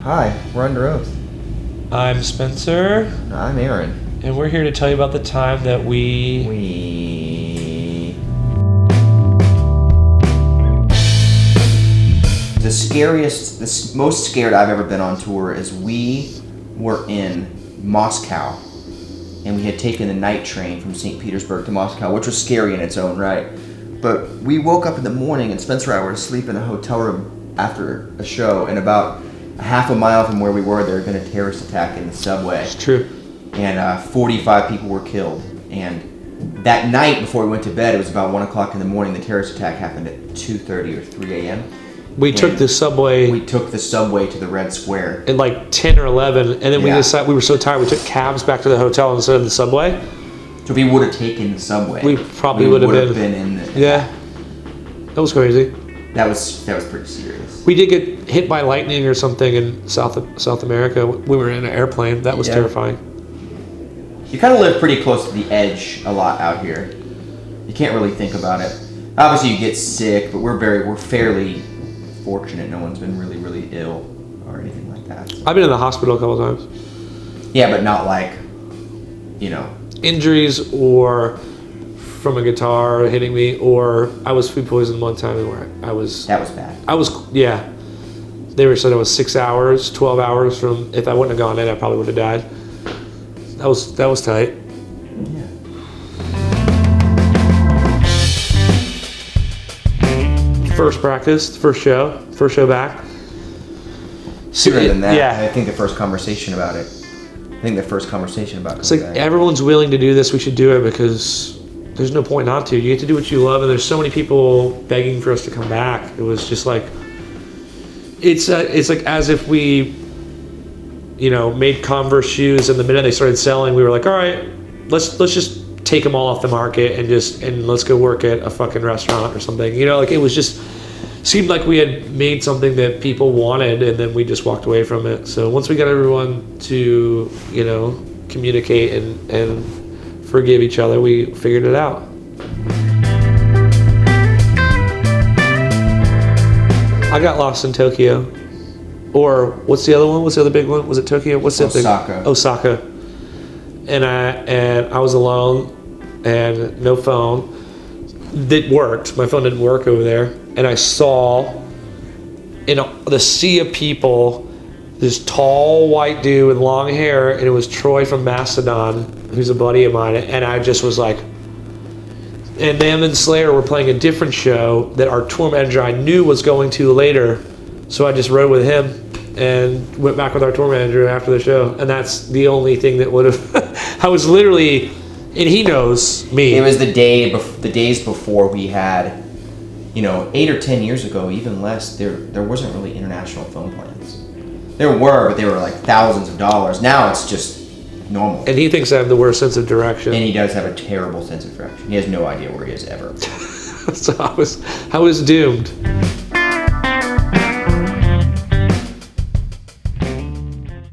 Hi, we're Under Oath. I'm Spencer. I'm Aaron. And we're here to tell you about the time that The most scared I've ever been on tour is we were in Moscow, and we had taken the night train from St. Petersburg to Moscow, which was scary in its own right. But we woke up in the morning, and Spencer and I were asleep in a hotel room after a show, and about a half a mile from where we were, there had been a terrorist attack in the subway. It's true. And 45 people were killed. And that night before we went to bed, it was about 1 o'clock in the morning. The terrorist attack happened at 2:30 or 3 a.m. We took the subway. We took the subway to the Red Square. At like 10 or 11, and then we decided we were so tired we took cabs back to the hotel instead of the subway. So if we would have taken the subway, we probably would have been in the... Yeah. That was crazy. That was pretty serious. We did get hit by lightning or something in South America. We were in an airplane. That was terrifying. You kind of live pretty close to the edge a lot out here. You can't really think about it. Obviously, you get sick, but we're fairly fortunate. No one's been really ill or anything like that. So. I've been in the hospital a couple times. Yeah, but not like, injuries or from a guitar hitting me, or I was food poisoned one time where That was bad. They said it was 6 hours, 12 hours from, if I wouldn't have gone in, I probably would have died. That was tight. Yeah. First practice, first show back. Sooner than that. Yeah. I think the first conversation about it. It's like everyone's willing to do this. We should do it because there's no point not to. You get to do what you love, and there's so many people begging for us to come back. It was just like it's like as if we, made Converse shoes, and the minute they started selling, we were like, all right, let's just take them all off the market and let's go work at a fucking restaurant or something. It was just seemed like we had made something that people wanted, and then we just walked away from it. So once we got everyone to communicate and forgive each other, we figured it out. I got lost in Tokyo. Or what's the other one? What's the other big one? Was it Tokyo? What's the Osaka. Osaka. And I was alone and no phone. It worked. My phone didn't work over there. And I saw in the sea of people this tall white dude with long hair, and it was Troy from Mastodon, who's a buddy of mine, and I just was like, and them and Slayer were playing a different show that our tour manager I knew was going to later, so I just rode with him and went back with our tour manager after the show, and that's the only thing that would have, I was literally, and he knows me. It was the days before we had, 8 or 10 years ago, even less, there wasn't really international phone plans. There were, but they were like thousands of dollars. Now it's just normal. And he thinks I have the worst sense of direction. And he does have a terrible sense of direction. He has no idea where he is ever. So I was doomed.